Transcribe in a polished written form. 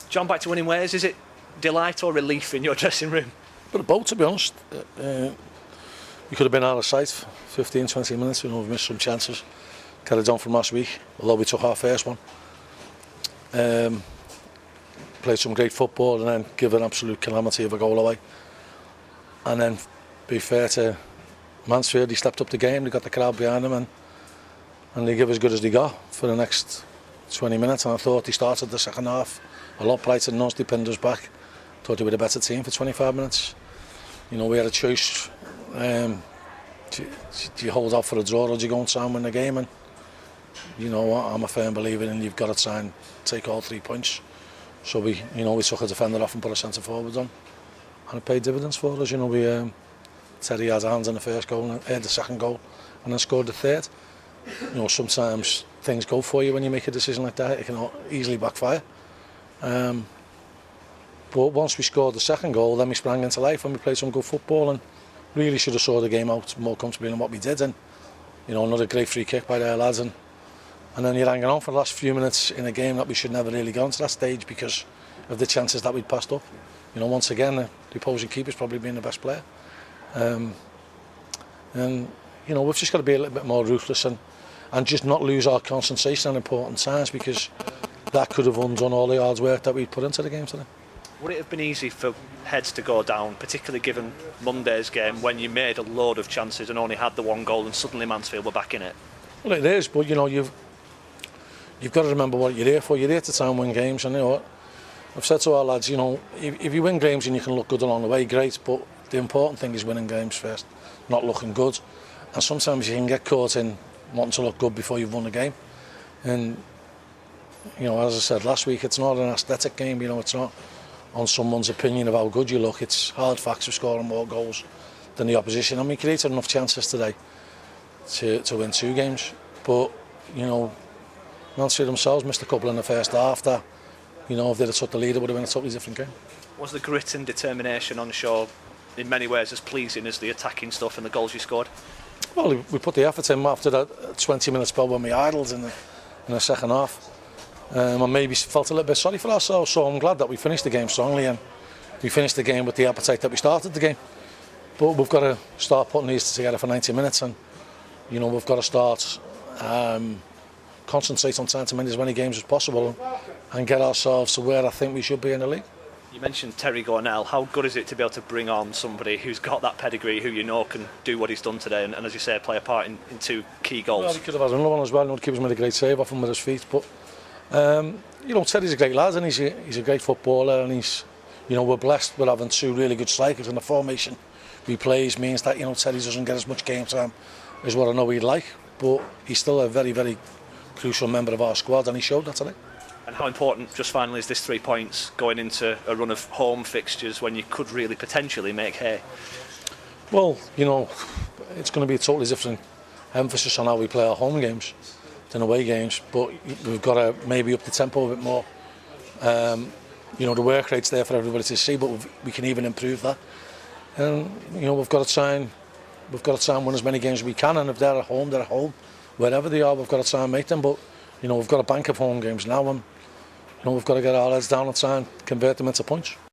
John, back to winning ways, is it delight or relief in your dressing room? But both, to be honest. We could have been out of sight 15, 20 minutes. We've missed some chances. Carried on from last week, although we took our first one. Played some great football and then give an absolute calamity of a goal away. And then, be fair to Mansfield, he stepped up the game, they got the crowd behind him, and they gave as good as they got for the next 20 minutes. And I thought he started the second half a lot brighter than us. They pinned us back. Thought they were the better team for 25 minutes. You know, we had a choice. Do you hold out for a draw or do you go and try and win the game? And you know what, I'm a firm believer in you've got to try and take all 3 points. So we took a defender off and put a centre forward on, and it paid dividends for us. You know, Terry had hands in the first goal, and the second goal, and then scored the third. You know, sometimes things go for you when you make a decision like that. It can easily backfire. But once we scored the second goal, then we sprang into life and we played some good football and really should have saw the game out more comfortably than what we did. And you know, another great free kick by their lads, and then you're hanging on for the last few minutes in a game that we should never really gone to that stage because of the chances that we'd passed up. You know, once again, the opposing keeper's probably been the best player. And you know, we've just got to be a little bit more ruthless and just not lose our concentration on important times, because that could have undone all the hard work that we put into the game today. Would it have been easy for heads to go down, particularly given Monday's game when you made a load of chances and only had the one goal and suddenly Mansfield were back in it? Well, it is, but you know, you've got to remember what you're here for. You're here to try and win games, and you know, I've said to our lads, you know, if you win games and you can look good along the way, great, but the important thing is winning games first, not looking good. And sometimes you can get caught in wanting to look good before you've won the game. And you know, as I said last week, it's not an aesthetic game. You know, it's not on someone's opinion of how good you look. It's hard facts of scoring more goals than the opposition. And we created enough chances today to win 2 games. But you know, Mansfield themselves missed a couple in the first half that, you know, if they'd have took the lead, it would have been a totally different game. Was the grit and determination on show in many ways as pleasing as the attacking stuff and the goals you scored? Well, we put the effort in after that 20-minute spell when we idled in the second half. And maybe felt a little bit sorry for ourselves, so I'm glad that we finished the game strongly and we finished the game with the appetite that we started the game. But we've got to start putting these together for 90 minutes, and you know, we've got to start concentrate on trying to win as many games as possible and get ourselves to where I think we should be in the league. You mentioned Terry Gornell. How good is it to be able to bring on somebody who's got that pedigree, who you know can do what he's done today and as you say, play a part in 2 key goals? Well, he could have had another one as well. You know, the keeper's made a great save off him with his feet, but you know, Terry's a great lad and he's a great footballer, and you know, we're blessed with having 2 really good strikers, and the formation he plays means that, you know, Terry doesn't get as much game time as what I know he'd like, but he's still a very, very crucial member of our squad, and he showed that today. And how important, just finally, is this 3 points going into a run of home fixtures when you could really potentially make hay? Well, you know, it's going to be a totally different emphasis on how we play our home games than away games, but we've got to maybe up the tempo a bit more. You know, the work rate's there for everybody to see, but we can even improve that. And you know, we've got to try and win as many games as we can, and if they're at home, they're at home. Wherever they are, we've got to try and make them. But you know, we've got a bank of home games now, and you know, we've got to get our heads down and try and convert them into points.